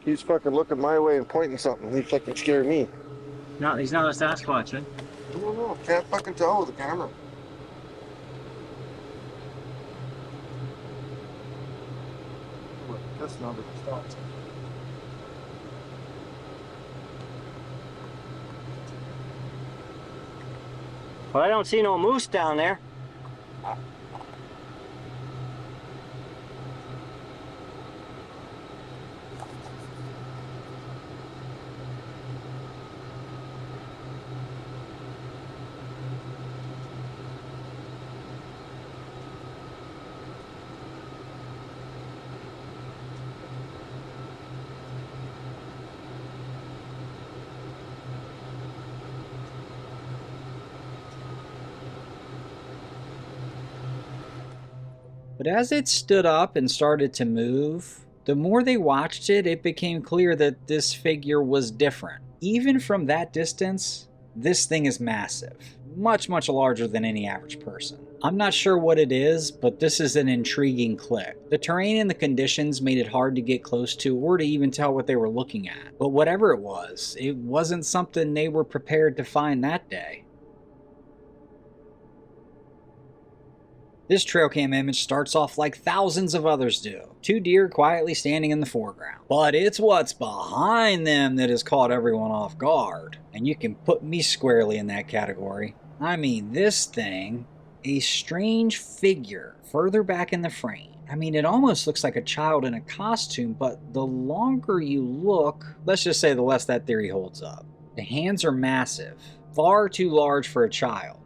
He's fucking looking my way and pointing something. He fucking scared me. No, he's not a Sasquatch, eh? I don't know. Can't fucking tell with the camera. That's not the stop. Well, I don't see no moose down there. But as it stood up and started to move, the more they watched it, it became clear that this figure was different. Even from that distance, this thing is massive. Much, much larger than any average person. I'm not sure what it is, but this is an intriguing clip. The terrain and the conditions made it hard to get close to or to even tell what they were looking at. But whatever it wasn't something they were prepared to find that day. This Trailcam image starts off like thousands of others do. Two deer quietly standing in the foreground. But it's what's behind them that has caught everyone off guard. And you can put me squarely in that category. I mean, this thing, a strange figure further back in the frame. I mean, it almost looks like a child in a costume, but the longer you look, let's just say the less that theory holds up. The hands are massive, far too large for a child.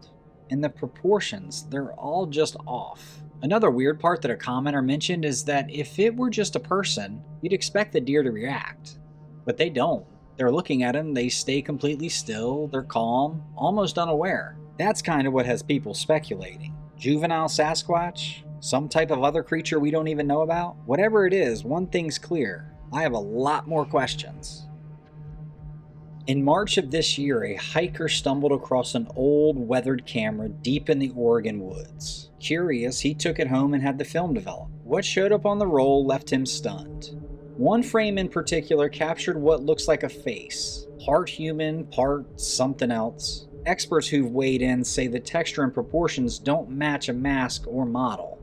And the proportions, they're all just off. Another weird part that a commenter mentioned is that if it were just a person, you'd expect the deer to react. But they don't. They're looking at him, they stay completely still, they're calm, almost unaware. That's kind of what has people speculating. Juvenile Sasquatch? Some type of other creature we don't even know about? Whatever it is, one thing's clear. I have a lot more questions. In March of this year, a hiker stumbled across an old, weathered camera deep in the Oregon woods. Curious, he took it home and had the film developed. What showed up on the roll left him stunned. One frame in particular captured what looks like a face. Part human, part something else. Experts who've weighed in say the texture and proportions don't match a mask or model.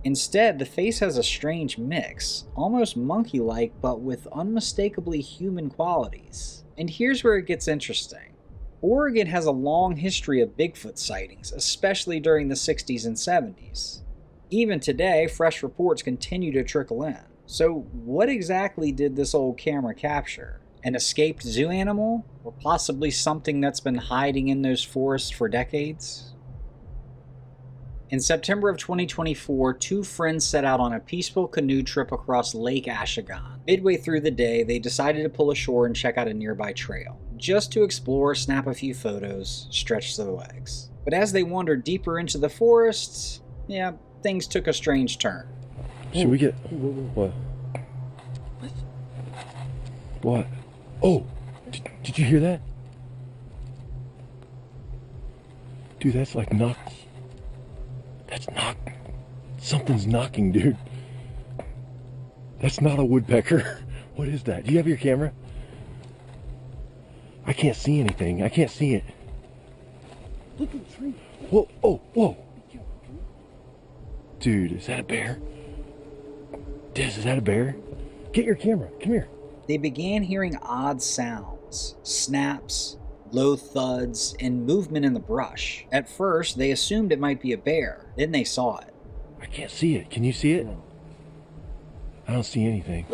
Instead, the face has a strange mix, almost monkey-like but with unmistakably human qualities. And here's where it gets interesting. Oregon has a long history of Bigfoot sightings, especially during the 60s and 70s. Even today, fresh reports continue to trickle in. So what exactly did this old camera capture? An escaped zoo animal? Or possibly something that's been hiding in those forests for decades? In September of 2024, two friends set out on a peaceful canoe trip across Lake Ashagon. Midway through the day, they decided to pull ashore and check out a nearby trail, just to explore, snap a few photos, stretch their legs. But as they wandered deeper into the forests, things took a strange turn. Should we get... What? What? Oh! Did you hear that? Dude, that's like knocked... That's not... Something's knocking, dude. That's not a woodpecker. What is that? Do you have your camera? I can't see anything. I can't see it. Look at the tree. Whoa, oh, whoa. Dude, is that a bear? Des, is that a bear? Get your camera. Come here. They began hearing odd sounds, snaps, low thuds, and movement in the brush. At first, they assumed it might be a bear. Then they saw it. I can't see it. Can you see it? I don't see anything.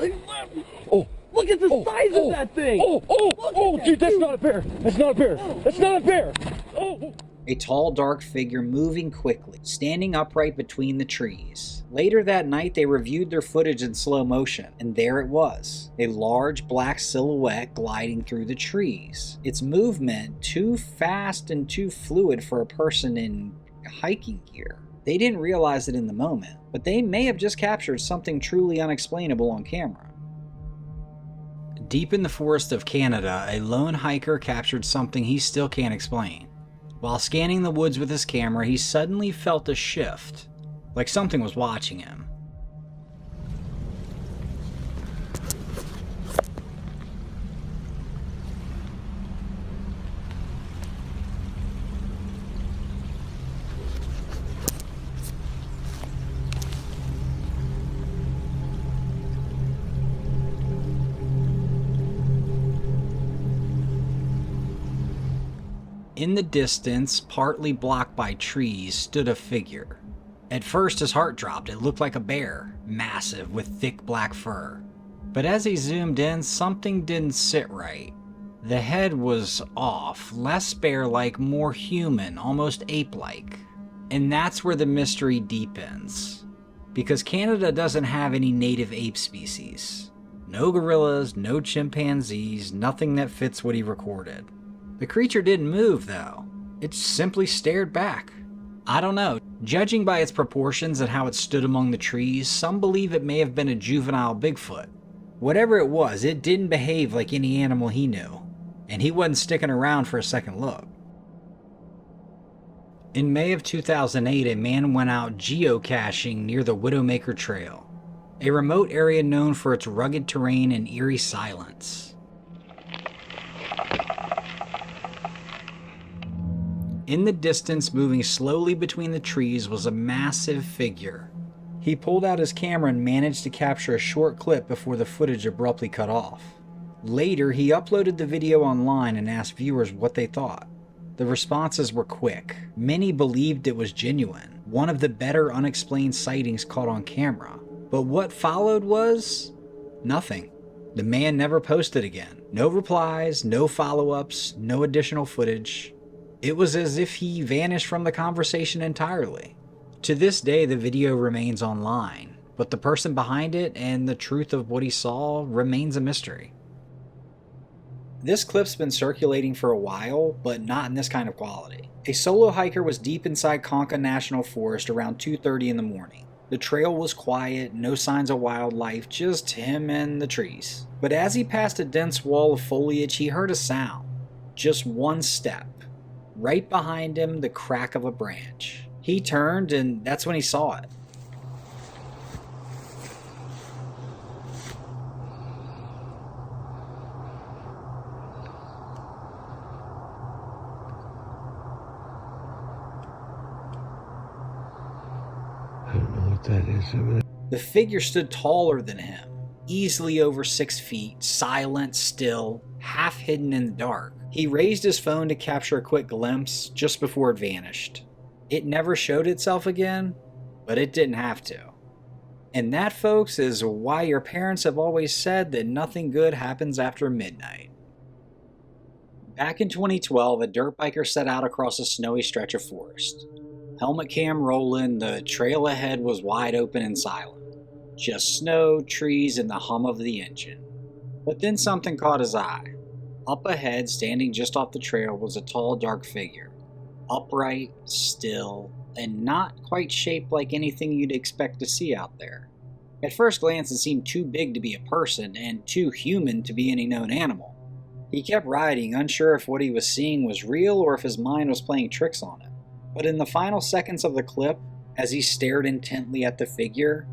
Oh! Look at the size of that thing! Oh, dude, that's not a bear! That's not a bear! That's not a bear! Oh! A tall, dark figure moving quickly, standing upright between the trees. Later that night, they reviewed their footage in slow motion, and there it was, a large black silhouette gliding through the trees. Its movement too fast and too fluid for a person in hiking gear. They didn't realize it in the moment, but they may have just captured something truly unexplainable on camera. Deep in the forest of Canada, a lone hiker captured something he still can't explain. While scanning the woods with his camera, he suddenly felt a shift, like something was watching him. In the distance, partly blocked by trees, stood a figure. At first his heart dropped. It looked like a bear, massive with thick black fur. But as he zoomed in, something didn't sit right. The head was off, less bear-like, more human, almost ape-like. And that's where the mystery deepens. Because Canada doesn't have any native ape species. No gorillas, no chimpanzees, nothing that fits what he recorded. The creature didn't move though. It simply stared back. I don't know. Judging by its proportions and how it stood among the trees, some believe it may have been a juvenile Bigfoot. Whatever it was, it didn't behave like any animal he knew. And he wasn't sticking around for a second look. In May of 2008, a man went out geocaching near the Widowmaker Trail, a remote area known for its rugged terrain and eerie silence. In the distance, moving slowly between the trees, was a massive figure. He pulled out his camera and managed to capture a short clip before the footage abruptly cut off. Later, he uploaded the video online and asked viewers what they thought. The responses were quick. Many believed it was genuine, one of the better unexplained sightings caught on camera. But what followed was nothing. The man never posted again. No replies, no follow-ups, no additional footage. It was as if he vanished from the conversation entirely. To this day, the video remains online, but the person behind it and the truth of what he saw remains a mystery. This clip's been circulating for a while, but not in this kind of quality. A solo hiker was deep inside Conca National Forest around 2:30 in the morning. The trail was quiet, no signs of wildlife, just him and the trees. But as he passed a dense wall of foliage, he heard a sound. Just one step. Right behind him, the crack of a branch. He turned, and that's when he saw it. I don't know what that is over there. The figure stood taller than him, easily over 6 feet, silent, still, half hidden in the dark. He raised his phone to capture a quick glimpse just before it vanished. It never showed itself again, but it didn't have to. And that, folks, is why your parents have always said that nothing good happens after midnight. Back in 2012, a dirt biker set out across a snowy stretch of forest. Helmet cam rolling, the trail ahead was wide open and silent. Just snow, trees, and the hum of the engine. But then something caught his eye. Up ahead, standing just off the trail, was a tall, dark figure. Upright, still, and not quite shaped like anything you'd expect to see out there. At first glance, it seemed too big to be a person, and too human to be any known animal. He kept riding, unsure if what he was seeing was real or if his mind was playing tricks on him. But in the final seconds of the clip, as he stared intently at the figure,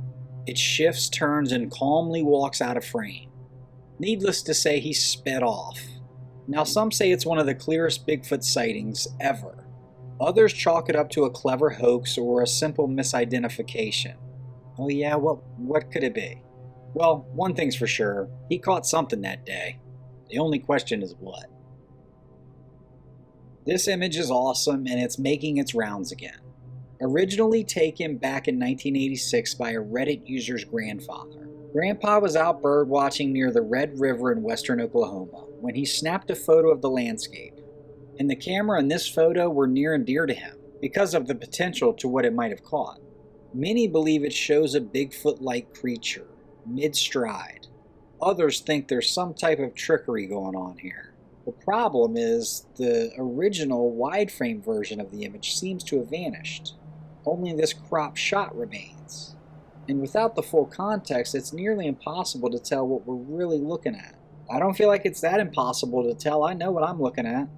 it shifts, turns, and calmly walks out of frame. Needless to say, he sped off. Now, some say it's one of the clearest Bigfoot sightings ever. Others chalk it up to a clever hoax or a simple misidentification. Oh yeah, what could it be? Well, one thing's for sure, he caught something that day. The only question is what. This image is awesome, and it's making its rounds again. Originally taken back in 1986 by a Reddit user's grandfather. Grandpa was out bird watching near the Red River in western Oklahoma when he snapped a photo of the landscape. And the camera and this photo were near and dear to him because of the potential to what it might have caught. Many believe it shows a Bigfoot-like creature, mid-stride. Others think there's some type of trickery going on here. The problem is the original wide-frame version of the image seems to have vanished. Only this crop shot remains. And without the full context, it's nearly impossible to tell what we're really looking at. I don't feel like it's that impossible to tell. I know what I'm looking at.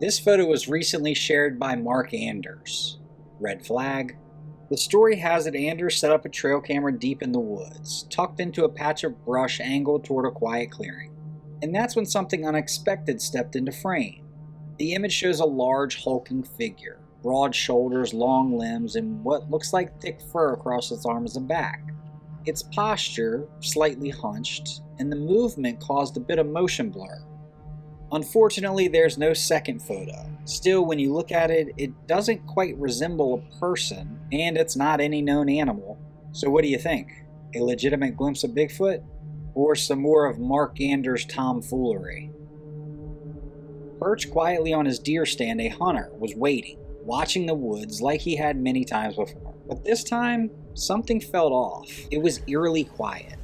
This photo was recently shared by Mark Anders. Red flag. The story has it Anders set up a trail camera deep in the woods, tucked into a patch of brush angled toward a quiet clearing. And that's when something unexpected stepped into frame. The image shows a large hulking figure, broad shoulders, long limbs, and what looks like thick fur across its arms and back. Its posture, slightly hunched, and the movement caused a bit of motion blur. Unfortunately, there's no second photo. Still, when you look at it, it doesn't quite resemble a person, and it's not any known animal. So what do you think? A legitimate glimpse of Bigfoot? Or some more of Mark Anders' tomfoolery? Perched quietly on his deer stand, a hunter was waiting, watching the woods like he had many times before. But this time, something felt off. It was eerily quiet.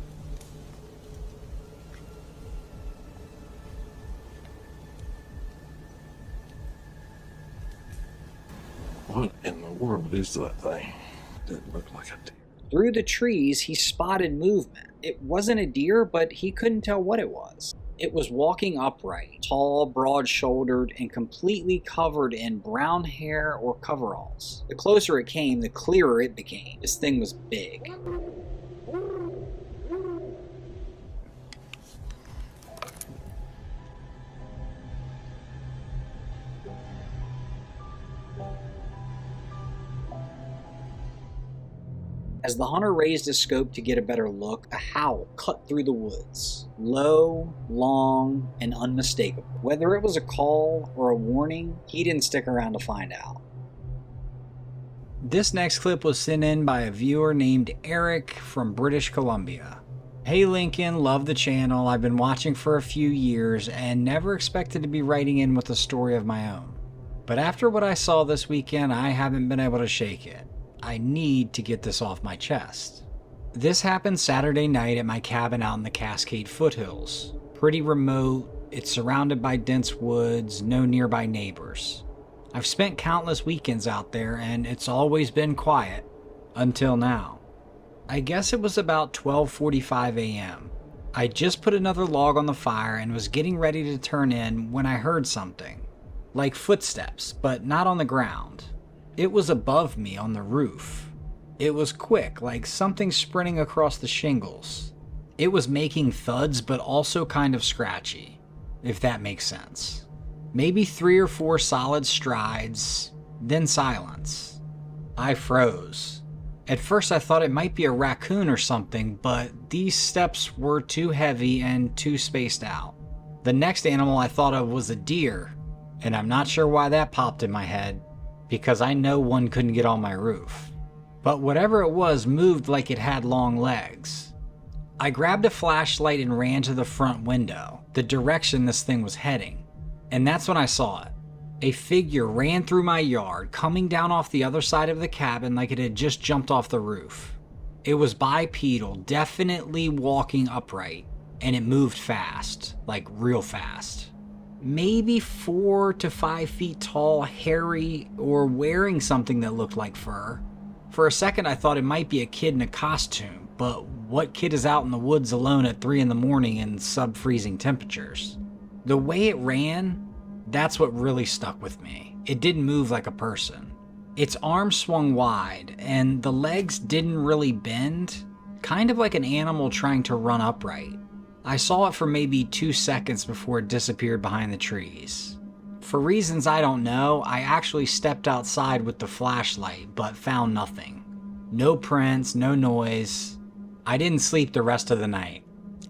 What in the world is that thing? Didn't look like a deer. Through the trees, he spotted movement. It wasn't a deer, but he couldn't tell what it was. It was walking upright, tall, broad-shouldered, and completely covered in brown hair or coveralls. The closer it came, the clearer it became. This thing was big. As the hunter raised his scope to get a better look, a howl cut through the woods. Low, long, and unmistakable. Whether it was a call or a warning, he didn't stick around to find out. This next clip was sent in by a viewer named Eric from British Columbia. Hey Lincoln, love the channel. I've been watching for a few years and never expected to be writing in with a story of my own. But after what I saw this weekend, I haven't been able to shake it. I need to get this off my chest. This happened Saturday night at my cabin out in the Cascade foothills. Pretty remote, it's surrounded by dense woods, no nearby neighbors. I've spent countless weekends out there and it's always been quiet. Until now. I guess it was about 12:45 a.m. I just put another log on the fire and was getting ready to turn in when I heard something. Like footsteps, but not on the ground. It was above me on the roof. It was quick, like something sprinting across the shingles. It was making thuds, but also kind of scratchy, if that makes sense. Maybe 3 or 4 solid strides, then silence. I froze. At first I thought it might be a raccoon or something, but these steps were too heavy and too spaced out. The next animal I thought of was a deer, and I'm not sure why that popped in my head, because I know one couldn't get on my roof. But whatever it was moved like it had long legs. I grabbed a flashlight and ran to the front window, the direction this thing was heading. And that's when I saw it. A figure ran through my yard, coming down off the other side of the cabin like it had just jumped off the roof. It was bipedal, definitely walking upright, and it moved fast, like real fast. Maybe 4 to 5 feet tall, hairy, or wearing something that looked like fur. For a second I thought it might be a kid in a costume, but what kid is out in the woods alone at 3 in the morning in sub-freezing temperatures? The way it ran, that's what really stuck with me. It didn't move like a person. Its arms swung wide, and the legs didn't really bend, kind of like an animal trying to run upright. I saw it for maybe 2 seconds before it disappeared behind the trees. For reasons I don't know, I actually stepped outside with the flashlight, but found nothing. No prints, no noise. I didn't sleep the rest of the night.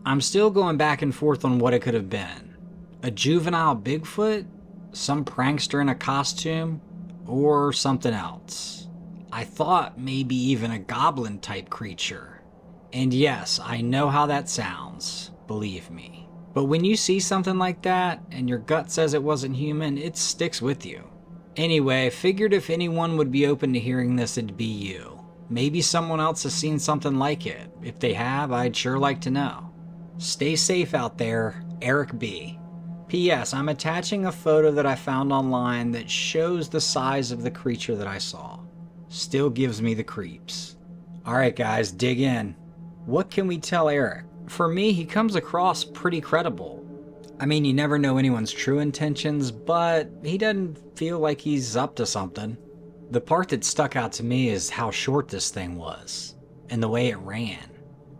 I'm still going back and forth on what it could have been. A juvenile Bigfoot? Some prankster in a costume? Or something else. I thought maybe even a goblin type creature. And yes, I know how that sounds. Believe me. But when you see something like that, and your gut says it wasn't human, it sticks with you. Anyway, I figured if anyone would be open to hearing this, it'd be you. Maybe someone else has seen something like it. If they have, I'd sure like to know. Stay safe out there, Eric B. P.S. I'm attaching a photo that I found online that shows the size of the creature that I saw. Still gives me the creeps. Alright guys, dig in. What can we tell Eric? For me, he comes across pretty credible. I mean, you never know anyone's true intentions, but he doesn't feel like he's up to something. The part that stuck out to me is how short this thing was, and the way it ran.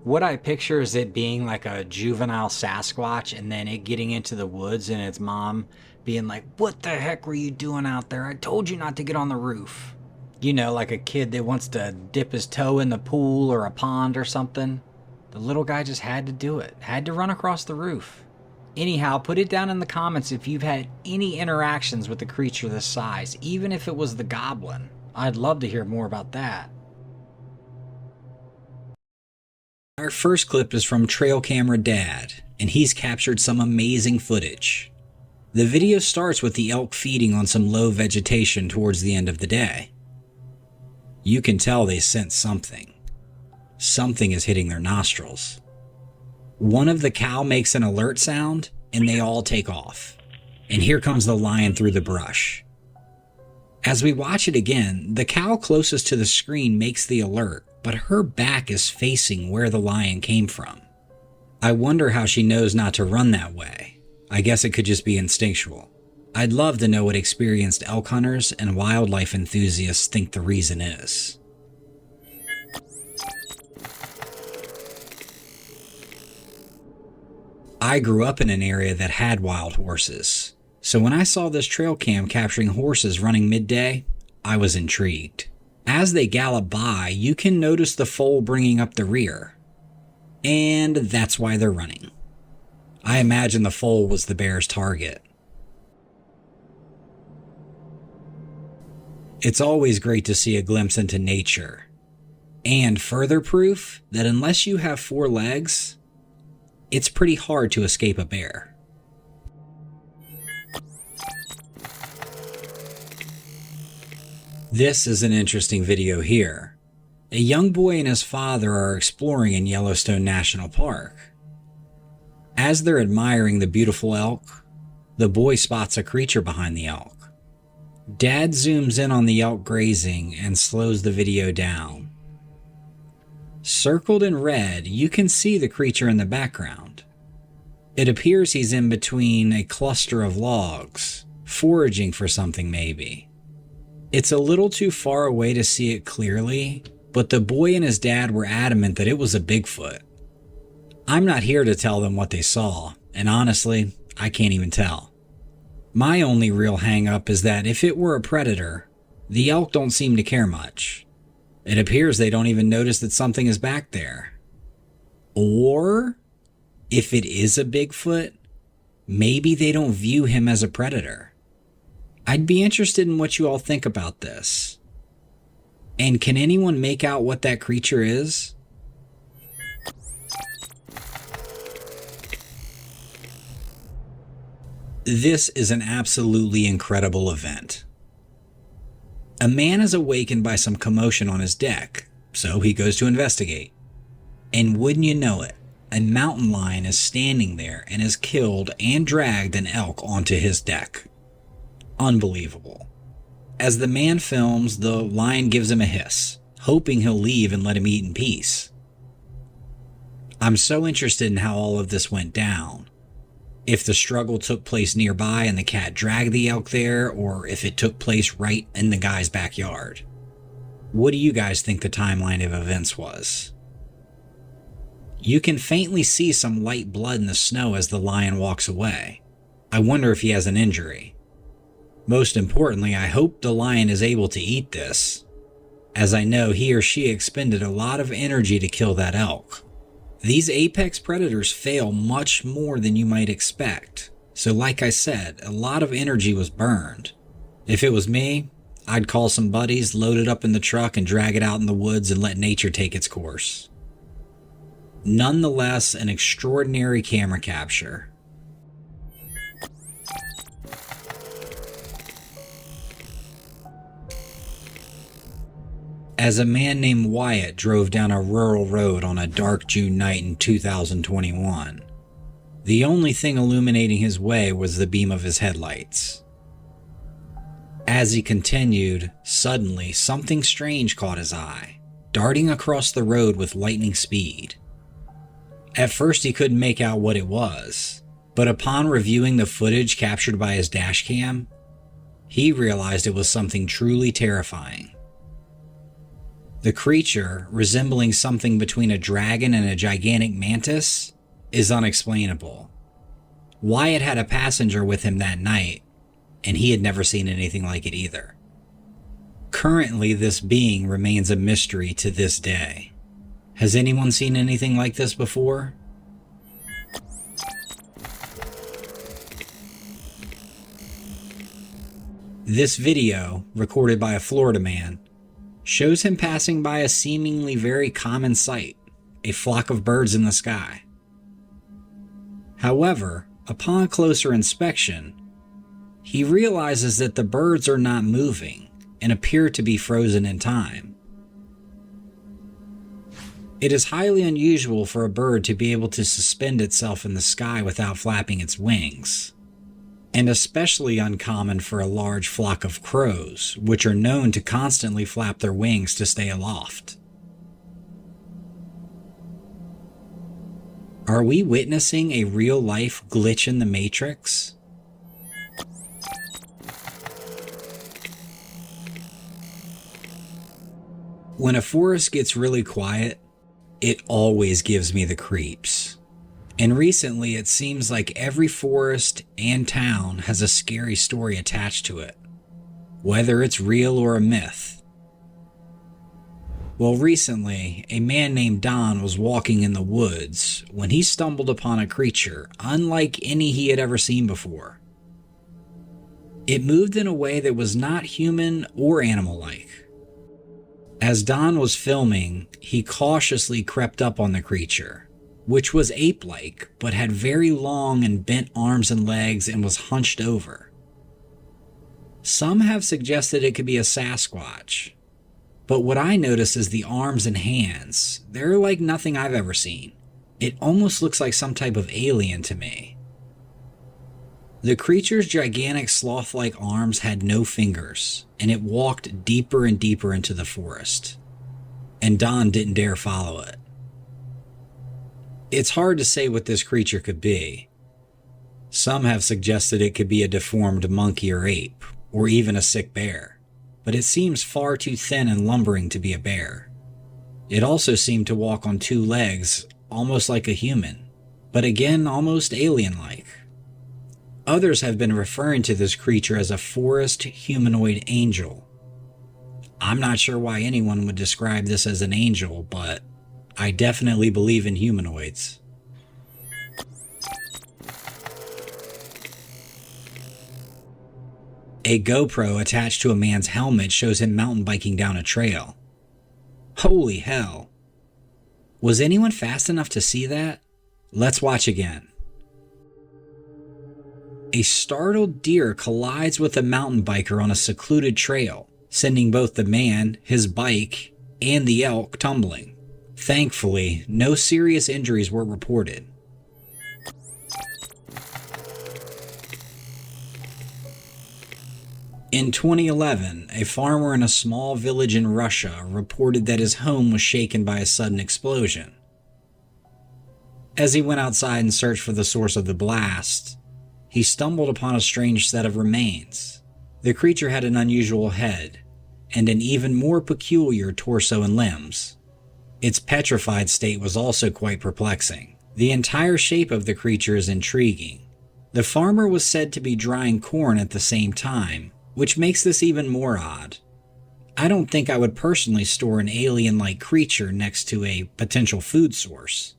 What I picture is it being like a juvenile Sasquatch, and then it getting into the woods and its mom being like, "What the heck were you doing out there? I told you not to get on the roof." You know, like a kid that wants to dip his toe in the pool or a pond or something. The little guy just had to do it, had to run across the roof. Anyhow, put it down in the comments if you've had any interactions with a creature this size, even if it was the goblin. I'd love to hear more about that. Our first clip is from Trailcam Dad, and he's captured some amazing footage. The video starts with the elk feeding on some low vegetation towards the end of the day. You can tell they sense something. Something is hitting their nostrils. One of the cow makes an alert sound, and they all take off. And here comes the lion through the brush. As we watch it again, the cow closest to the screen makes the alert, but her back is facing where the lion came from. I wonder how she knows not to run that way. I guess it could just be instinctual. I'd love to know what experienced elk hunters and wildlife enthusiasts think the reason is. I grew up in an area that had wild horses, so when I saw this trail cam capturing horses running midday, I was intrigued. As they gallop by, you can notice the foal bringing up the rear, and that's why they're running. I imagine the foal was the bear's target. It's always great to see a glimpse into nature, and further proof that unless you have 4 legs, it's pretty hard to escape a bear. This is an interesting video here. A young boy and his father are exploring in Yellowstone National Park. As they're admiring the beautiful elk, the boy spots a creature behind the elk. Dad zooms in on the elk grazing and slows the video down. Circled in red, you can see the creature in the background. It appears he's in between a cluster of logs, foraging for something maybe. It's a little too far away to see it clearly, but the boy and his dad were adamant that it was a Bigfoot. I'm not here to tell them what they saw, and honestly, I can't even tell. My only real hang-up is that if it were a predator, the elk don't seem to care much. It appears they don't even notice that something is back there. Or, if it is a Bigfoot, maybe they don't view him as a predator. I'd be interested in what you all think about this. And can anyone make out what that creature is? This is an absolutely incredible event. A man is awakened by some commotion on his deck, so he goes to investigate. And wouldn't you know it, a mountain lion is standing there and has killed and dragged an elk onto his deck. Unbelievable. As the man films, the lion gives him a hiss, hoping he'll leave and let him eat in peace. I'm so interested in how all of this went down. If the struggle took place nearby and the cat dragged the elk there, or if it took place right in the guy's backyard. What do you guys think the timeline of events was? You can faintly see some light blood in the snow as the lion walks away. I wonder if he has an injury. Most importantly, I hope the lion is able to eat this, as I know he or she expended a lot of energy to kill that elk. These apex predators fail much more than you might expect, so like I said, a lot of energy was burned. If it was me, I'd call some buddies, load it up in the truck, and drag it out in the woods and let nature take its course. Nonetheless, an extraordinary camera capture. As a man named Wyatt drove down a rural road on a dark June night in 2021, the only thing illuminating his way was the beam of his headlights. As he continued, suddenly something strange caught his eye, darting across the road with lightning speed. At first he couldn't make out what it was, but upon reviewing the footage captured by his dashcam, he realized it was something truly terrifying. The creature, resembling something between a dragon and a gigantic mantis, is unexplainable. Wyatt had a passenger with him that night, and he had never seen anything like it either. Currently, this being remains a mystery to this day. Has anyone seen anything like this before? This video, recorded by a Florida man, shows him passing by a seemingly very common sight, a flock of birds in the sky. However, upon closer inspection, he realizes that the birds are not moving and appear to be frozen in time. It is highly unusual for a bird to be able to suspend itself in the sky without flapping its wings, and especially uncommon for a large flock of crows, which are known to constantly flap their wings to stay aloft. Are we witnessing a real-life glitch in the Matrix? When a forest gets really quiet, it always gives me the creeps. And recently it seems like every forest and town has a scary story attached to it, whether it's real or a myth. Well, recently, a man named Don was walking in the woods when he stumbled upon a creature unlike any he had ever seen before. It moved in a way that was not human or animal-like. As Don was filming, he cautiously crept up on the creature, which was ape-like, but had very long and bent arms and legs and was hunched over. Some have suggested it could be a Sasquatch, but what I notice is the arms and hands. They're like nothing I've ever seen. It almost looks like some type of alien to me. The creature's gigantic sloth-like arms had no fingers, and it walked deeper and deeper into the forest, and Don didn't dare follow it. It's hard to say what this creature could be. Some have suggested it could be a deformed monkey or ape, or even a sick bear, but it seems far too thin and lumbering to be a bear. It also seemed to walk on two legs, almost like a human, but again almost alien-like. Others have been referring to this creature as a forest humanoid angel. I'm not sure why anyone would describe this as an angel, but I definitely believe in humanoids. A GoPro attached to a man's helmet shows him mountain biking down a trail. Holy hell. Was anyone fast enough to see that? Let's watch again. A startled deer collides with a mountain biker on a secluded trail, sending both the man, his bike, and the elk tumbling. Thankfully, no serious injuries were reported. In 2011, a farmer in a small village in Russia reported that his home was shaken by a sudden explosion. As he went outside and searched for the source of the blast, he stumbled upon a strange set of remains. The creature had an unusual head, and an even more peculiar torso and limbs. Its petrified state was also quite perplexing. The entire shape of the creature is intriguing. The farmer was said to be drying corn at the same time, which makes this even more odd. I don't think I would personally store an alien-like creature next to a potential food source.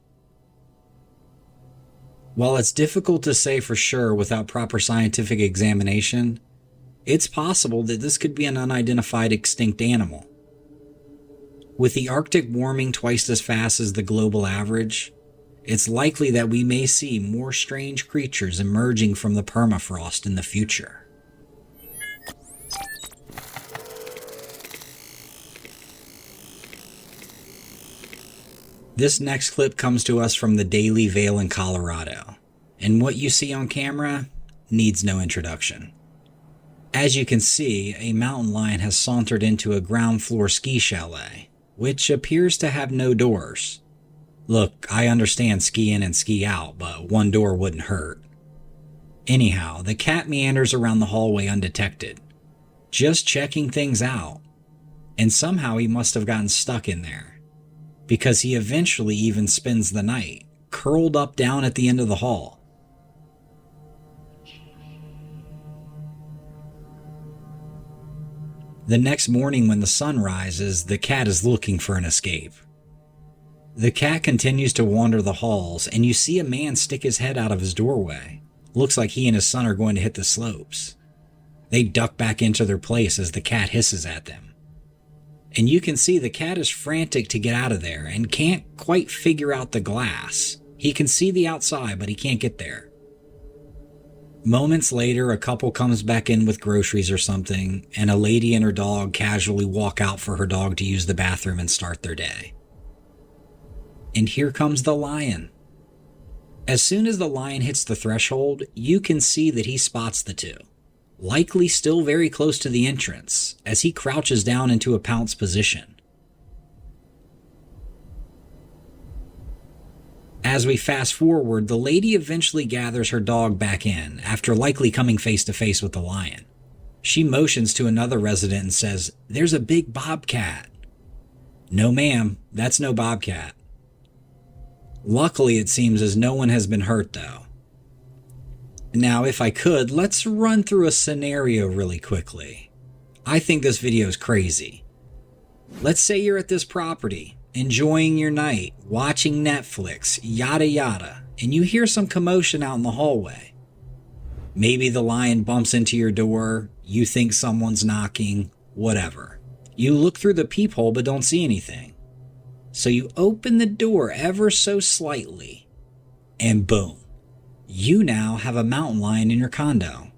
While it's difficult to say for sure without proper scientific examination, it's possible that this could be an unidentified extinct animal. With the Arctic warming twice as fast as the global average, it's likely that we may see more strange creatures emerging from the permafrost in the future. This next clip comes to us from the Daily Vale in Colorado, and what you see on camera needs no introduction. As you can see, a mountain lion has sauntered into a ground floor ski chalet, which appears to have no doors. Look, I understand ski in and ski out, but one door wouldn't hurt. Anyhow, the cat meanders around the hallway undetected, just checking things out, and somehow he must have gotten stuck in there, because he eventually even spends the night, curled up down at the end of the hall. The next morning when the sun rises, the cat is looking for an escape. The cat continues to wander the halls, and you see a man stick his head out of his doorway. Looks like he and his son are going to hit the slopes. They duck back into their place as the cat hisses at them. And you can see the cat is frantic to get out of there and can't quite figure out the glass. He can see the outside, but he can't get there. Moments later, a couple comes back in with groceries or something, and a lady and her dog casually walk out for her dog to use the bathroom and start their day. And here comes the lion. As soon as the lion hits the threshold, you can see that he spots the two, likely still very close to the entrance, as he crouches down into a pounce position. As we fast forward, the lady eventually gathers her dog back in, after likely coming face to face with the lion. She motions to another resident and says, "There's a big bobcat." "No ma'am, that's no bobcat." Luckily, it seems as no one has been hurt though. Now, if I could, let's run through a scenario really quickly. I think this video is crazy. Let's say you're at this property, enjoying your night, watching Netflix, yada yada, and you hear some commotion out in the hallway. Maybe the lion bumps into your door, you think someone's knocking, whatever. You look through the peephole but don't see anything. So you open the door ever so slightly, and boom, you now have a mountain lion in your condo.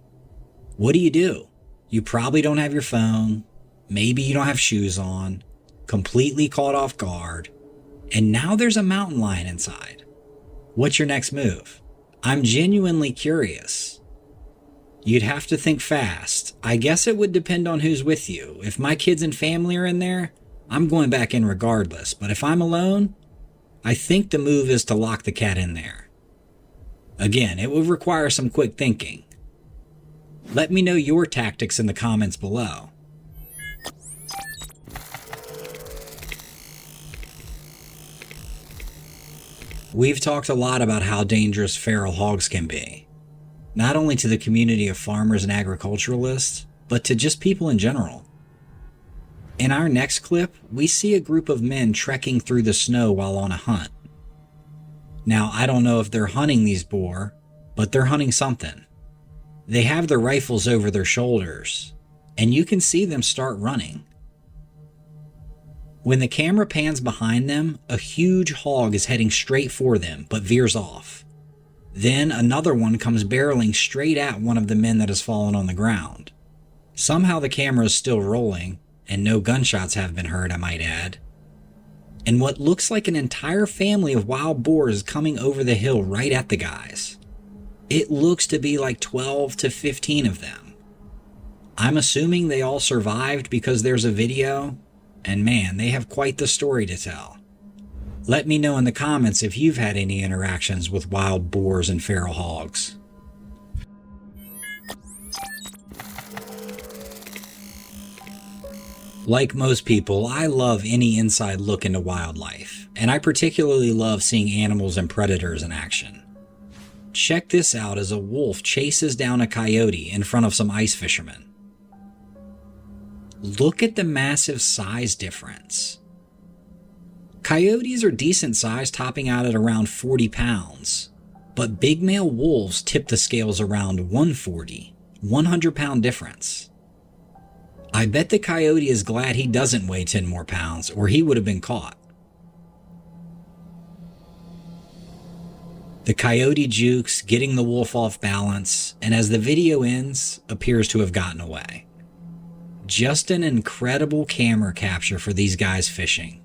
What do? You probably don't have your phone, maybe you don't have shoes on, completely caught off guard, and now there's a mountain lion inside. What's your next move? I'm genuinely curious. You'd have to think fast. I guess it would depend on who's with you. If my kids and family are in there, I'm going back in regardless, but if I'm alone, I think the move is to lock the cat in there. Again, it would require some quick thinking. Let me know your tactics in the comments below. We've talked a lot about how dangerous feral hogs can be, not only to the community of farmers and agriculturalists, but to just people in general. In our next clip, we see a group of men trekking through the snow while on a hunt. Now, I don't know if they're hunting these boar, but they're hunting something. They have their rifles over their shoulders, and you can see them start running. When the camera pans behind them, a huge hog is heading straight for them, but veers off. Then another one comes barreling straight at one of the men that has fallen on the ground. Somehow the camera is still rolling, and no gunshots have been heard, I might add. And what looks like an entire family of wild boars is coming over the hill right at the guys. It looks to be like 12 to 15 of them. I'm assuming they all survived because there's a video, and man, they have quite the story to tell. Let me know in the comments if you've had any interactions with wild boars and feral hogs. Like most people, I love any inside look into wildlife, and I particularly love seeing animals and predators in action. Check this out as a wolf chases down a coyote in front of some ice fishermen. Look at the massive size difference. Coyotes are decent size, topping out at around 40 pounds, but big male wolves tip the scales around 140, 100-pound difference. I bet the coyote is glad he doesn't weigh 10 more pounds, or he would have been caught. The coyote jukes, getting the wolf off balance, and as the video ends, appears to have gotten away. Just an incredible camera capture for these guys fishing.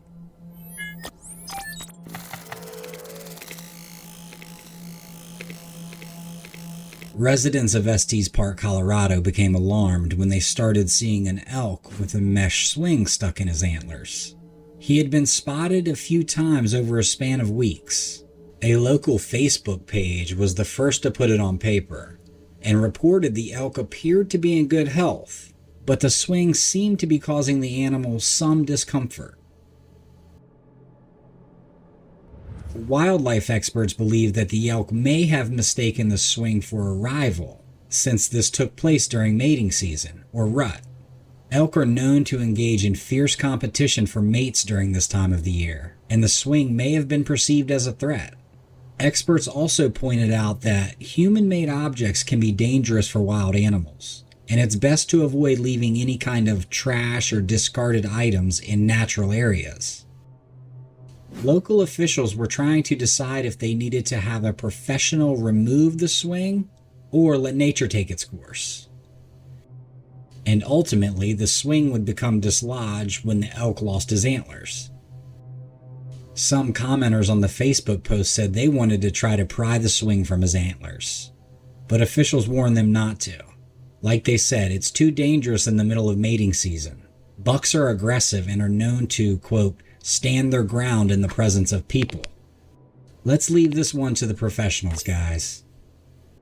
Residents of Estes Park, Colorado became alarmed when they started seeing an elk with a mesh swing stuck in his antlers. He had been spotted a few times over a span of weeks. A local Facebook page was the first to put it on paper and reported the elk appeared to be in good health, but the swing seemed to be causing the animal some discomfort. Wildlife experts believe that the elk may have mistaken the swing for a rival, since this took place during mating season, or rut. Elk are known to engage in fierce competition for mates during this time of the year, and the swing may have been perceived as a threat. Experts also pointed out that human-made objects can be dangerous for wild animals, and it's best to avoid leaving any kind of trash or discarded items in natural areas. Local officials were trying to decide if they needed to have a professional remove the swing or let nature take its course. And ultimately, the swing would become dislodged when the elk lost his antlers. Some commenters on the Facebook post said they wanted to try to pry the swing from his antlers, but officials warned them not to. Like they said, it's too dangerous in the middle of mating season. Bucks are aggressive and are known to, quote, stand their ground in the presence of people. Let's leave this one to the professionals, guys.